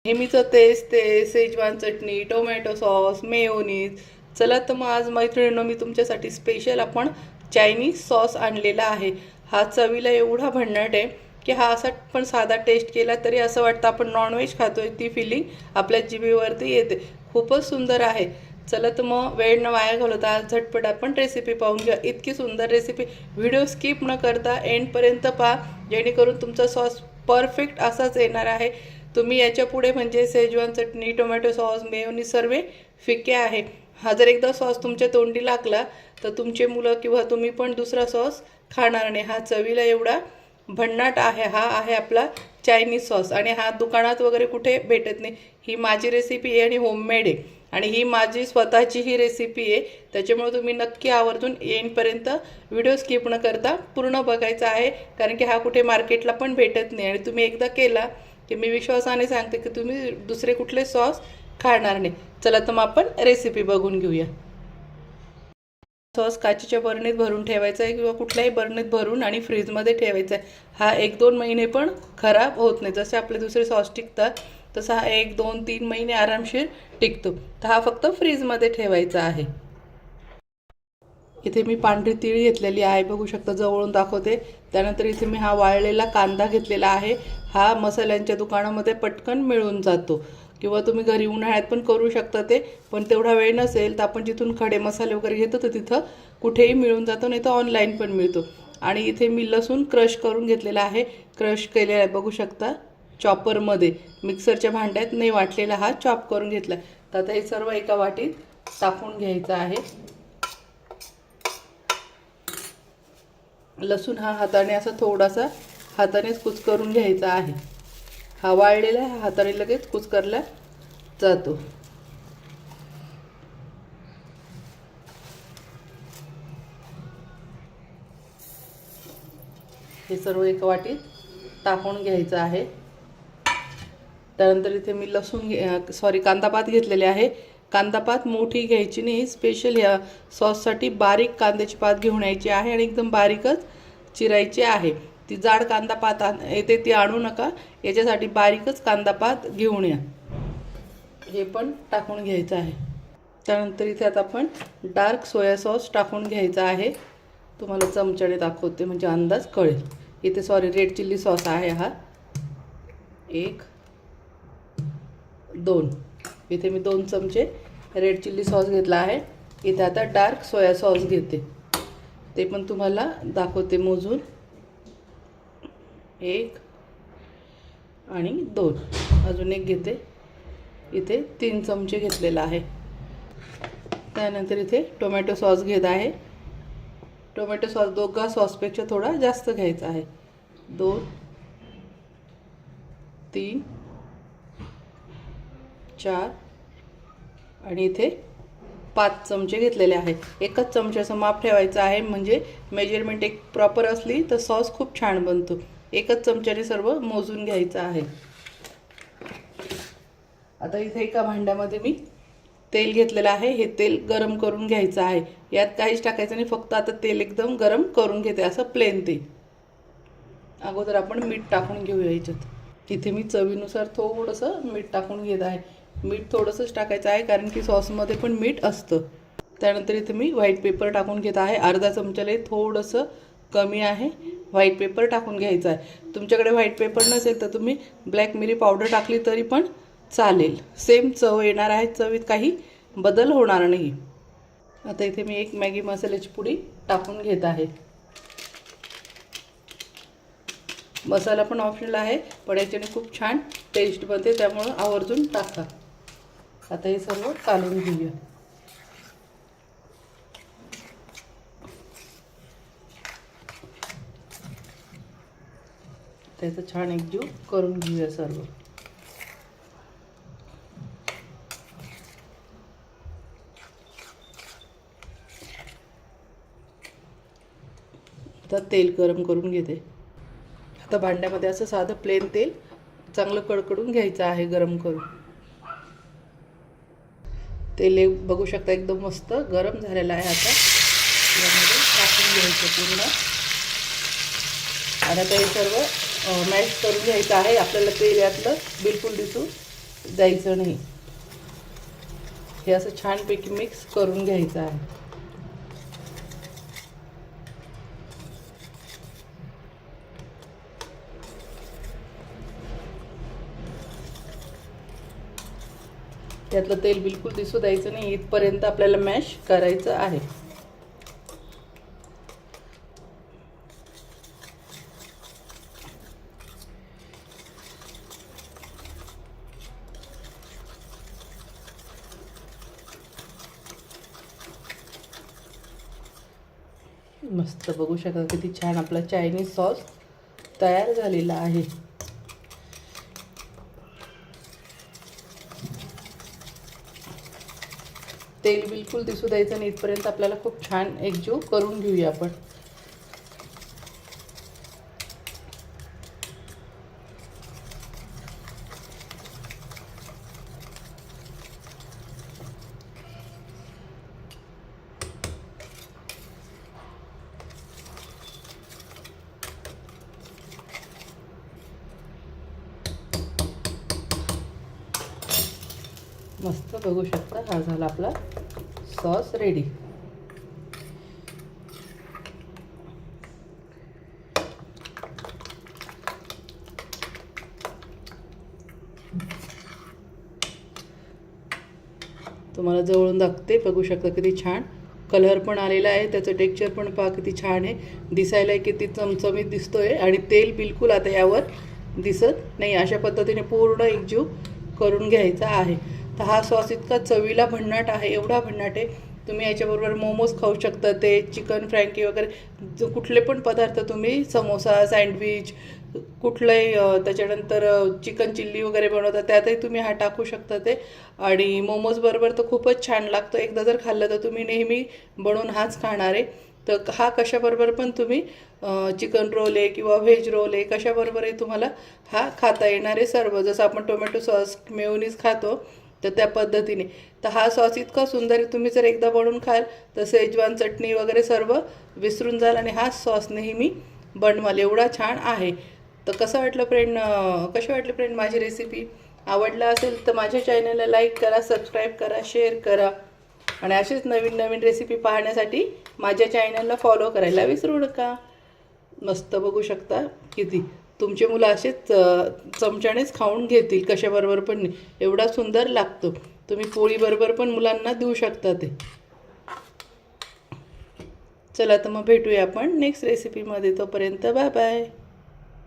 नेहमीचं तेच ते शेजवान चटणी, टोमॅटो सॉस, मेयोनीज. चला तर मग आज मैत्रिणींनो मी तुमच्यासाठी स्पेशल आपण चायनीज सॉस आणलेला आहे. हा चवीला एवढा भन्नाट आहे की हा असा पण साधा टेस्ट केला तरी असं वाटतं आपण नॉनव्हेज खातोय, ती फिलिंग आपल्या जिभेवरती येते. खूपच सुंदर आहे. चला तर मग वेळ न वाया घालवता आज झटपट आपण रेसिपी पाहून घ्या. इतकी सुंदर रेसिपी, व्हिडिओ स्किप न करता एंडपर्यंत पहा, जेणेकरून तुमचा सॉस परफेक्ट असाच येणार आहे. तुम्ही याच्या पुढे म्हणजे शेजवान चटणी, टोमॅटो सॉस, मेयोनीज सर्व फिके आहे. हा जर एकदा सॉस तुमच्या तोंडी लागला तर तुमचे मुलं किंवा तुम्ही पण दुसरा सॉस खाणार नाही. हा चवीला एवढा भन्नाट आहे. हा आहे आपला चायनीज सॉस आणि हा दुकानात वगैरे कुठे भेटत नाही. ही माझी रेसिपी आहे आणि होममेड आहे आणि ही माझी स्वतःची ही रेसिपी आहे. त्याच्यामुळे तुम्ही नक्की आवर्जून एंडपर्यंत व्हिडिओ स्किप न करता पूर्ण बघायचा आहे, कारण की हा कुठे मार्केटला पण भेटत नाही आणि तुम्ही एकदा केला की मी विश्वासाने सांगते की तुम्ही दुसरे कुठले सॉस खाणार नाही. चला तर मग आपण रेसिपी बघून घेऊया. सॉस काचेच्या बरणीत भरून ठेवायचा आहे किंवा कुठल्याही बरणीत भरून आणि फ्रीजमध्ये ठेवायचा आहे. हा 1-2 महिने पण खराब होत नाही. जसे आपले दुसरे सॉस टिकतात तसा हा 1-2-3 महिने आरामशीर टिकतो. तर हा फक्त फ्रीजमध्ये ठेवायचा आहे. इथे मी पांढरी तीळ घेतलेली आहे, बघू शकता, जवळून दाखवते. त्यानंतर इथे मी हा वाळलेला कांदा घेतलेला आहे. हा मसाल्यांच्या दुकानामध्ये पटकन मिळून जातो किंवा तुम्ही घरी उन्हाळ्यात पण करू शकता ते, पण तेवढा वेळ नसेल तर आपण जिथून खडे मसाले वगैरे घेतो तर तिथं कुठेही मिळून जातो, नाही तर ऑनलाईन पण मिळतो. आणि इथे मी लसूण क्रश करून घेतलेला आहे. क्रश केलेला आहे बघू शकता, चॉपरमध्ये, मिक्सरच्या भांड्यात नाही वाटलेला, हा चॉप करून घेतला. तर आता हे सर्व एका वाटीत टाकून घ्यायचं आहे. लसूण हा हाताने असा थोडासा हातानेच कुस्करून घ्यायचा आहे. हा वाळलेला हा हाताने लगेच कुस्करला जातो. हे सर्व एका वाटीत टाकून घ्यायचं आहे. त्यानंतर इथे मी कांदापात घेतलेले आहे. कांदापात मोठी घ्यायची नाही, स्पेशल ह्या सॉससाठी बारीक कांद्याची पात घेऊन यायची आहे आणि एकदम बारीकच चिरायची आहे. ती जाड कांदापात येते ती आणू नका, याच्यासाठी बारीकच कांदापात घेऊन या. हे पण टाकून घ्यायचं आहे. त्यानंतर इथे आता आपण डार्क सोया सॉस टाकून घ्यायचा आहे. तुम्हाला चमच्याने दाखवते म्हणजे अंदाज कळेल. इथे रेड चिल्ली सॉस आहे हा 1, 2. इथे मी 2 चमचे रेड चिल्ली सॉस घेतला आहे. इथे आता डार्क सोया सॉस घेते, ते पण तुम्हाला दाखवते मोजून. 1 आणि 2. अजून एक घेते. इथे 3 चमचे घेतलेला आहे. त्यानंतर इथे टोमॅटो सॉस घेत आहे. टोमॅटो सॉस दोघा सॉसपेक्षा थोडा जास्त घ्यायचा आहे. 2, 3, 4 आणि इथे 5 चमचे घेतलेले आहे. एकच चमच्याचं माप ठेवायचं आहे, म्हणजे मेजरमेंट एक प्रॉपर असली तर सॉस खूप छान बनतो. एकच चमच्याने सर्व मोजून घ्यायचं आहे. आता इथे एका भांड्यामध्ये मी तेल घेतलेलं आहे. हे तेल गरम करून घ्यायचं आहे. यात काहीच टाकायचं नाही, फक्त आता तेल एकदम गरम करून घेते, असं प्लेन तेल. अगोदर आपण मीठ टाकून घेऊया याच्यात. इथे मी चवीनुसार थोडंसं मीठ टाकून घेत आहे. मीठ थोडंसंच टाकायचं आहे कारण की सॉसमध्ये पण मीठ असतं. त्यानंतर इथे मी व्हाईट पेपर टाकून घेत आहे. अर्धा चमच्याला थोडंसं कमी आहे. व्हाईट पेपर टाकून घ्यायचं आहे. तुमच्याकडे व्हाईट पेपर नसेल तर तुम्ही ब्लॅक मिरी पावडर टाकली तरी पण चालेल, सेम चव येणार आहे, चवीत काही बदल होणार नाही. आता इथे मी 1 मॅगी मसाल्याची पुडी टाकून घेत आहे. मसाला पण ऑप्शनल आहे, पण याच्याने खूप छान टेस्ट बनते, त्यामुळं आवर्जून टाका. आता हे सर्व कालवून घेऊया. त्याचं छान एकजीव करून घेऊया सर्व. आता तेल गरम करून घेते. आता भांड्यामध्ये असं साधं प्लेन तेल चांगलं कडकडून घ्यायचं आहे गरम करून. तेल बघू शकता एकदम मस्त गरम झालेलं आहे. आता यामध्ये टाकून घ्यायचं पूर्ण आणि आता हे सर्व मॅश करून घ्यायचं आहे. आपल्याला तेल यातलं बिलकुल दिसू द्यायचं नाही. हे असं छानपैकी मिक्स करून घ्यायचं आहे. त्यातलं तेल बिलकुल दिसू द्यायचं नाही. इथपर्यंत आपल्याला मॅश करायचं आहे. मस्त बघू शकता किती छान आपला चायनीज सॉस तयार झालेला आहे. तेल बिलकुल दिसू द्यायचं नाही. इथपर्यंत आपल्याला खूप छान एकजीव करून घेऊया आपण. मस्त बघू शकता हा झाला आपला सॉस रेडी. तुम्हाला जवळून दाखवते, बघू शकता किती छान कलर पण आलेला आहे. त्याचं टेक्स्चर पण पहा किती छान आहे. दिसायला किती चमचमीत दिसतोय आणि तेल बिलकुल आता यावर दिसत नाही. अशा पद्धतीने पूर्ण एकजीव करून घ्यायचा आहे. तर हा सॉस इतका चवीला भन्नाट आहे, एवढा भन्नाट आहे. तुम्ही याच्याबरोबर मोमोज खाऊ शकता, ते चिकन फ्रँकी वगैरे कुठले पण पदार्थ तुम्ही समोसा सँडविच कुठलंही त्याच्यानंतर चिकन चिल्ली वगैरे बनवतात त्यातही तुम्ही हा टाकू शकता ते. आणि मोमोज बरोबर तर खूपच छान लागतो. एकदा जर खाल्लं तर तुम्ही नेहमी बनवून हाच खाणार आहे. तर हा कशाबरोबर पण तुम्ही चिकन रोल आहे किंवा व्हेज रोल आहे कशाबरोबरही तुम्हाला हा खाता येणार आहे सर्व. जसं आपण टोमॅटो सॉस मेयोनीज खातो तर त्या पद्धतीने. तर हा सॉस इतका सुंदर आहे, तुम्ही जर एकदा बनवून खाल तर शेजवान चटणी वगैरे सर्व विसरून जाल आणि हा सॉस नेहमी बनवाल, एवढा छान आहे. तर कशी वाटली फ्रेंड माझी रेसिपी? आवडला असेल तर माझ्या चॅनलला लाईक करा, सबस्क्राईब करा, शेअर करा आणि असेच नवीन नवीन रेसिपी पाहण्यासाठी माझ्या चॅनलला फॉलो करायला विसरू नका. मस्त बघू शकता किती तुमचे मुलं असेच चमच्यानेच खाऊन घेतील, कशाबरोबर पण नाही. एवढा सुंदर लागतो. तुम्ही पोळीबरोबर पण मुलांना देऊ शकता ते. चला तर मग भेटूया आपण नेक्स्ट रेसिपीमध्ये. तोपर्यंत बाय बाय.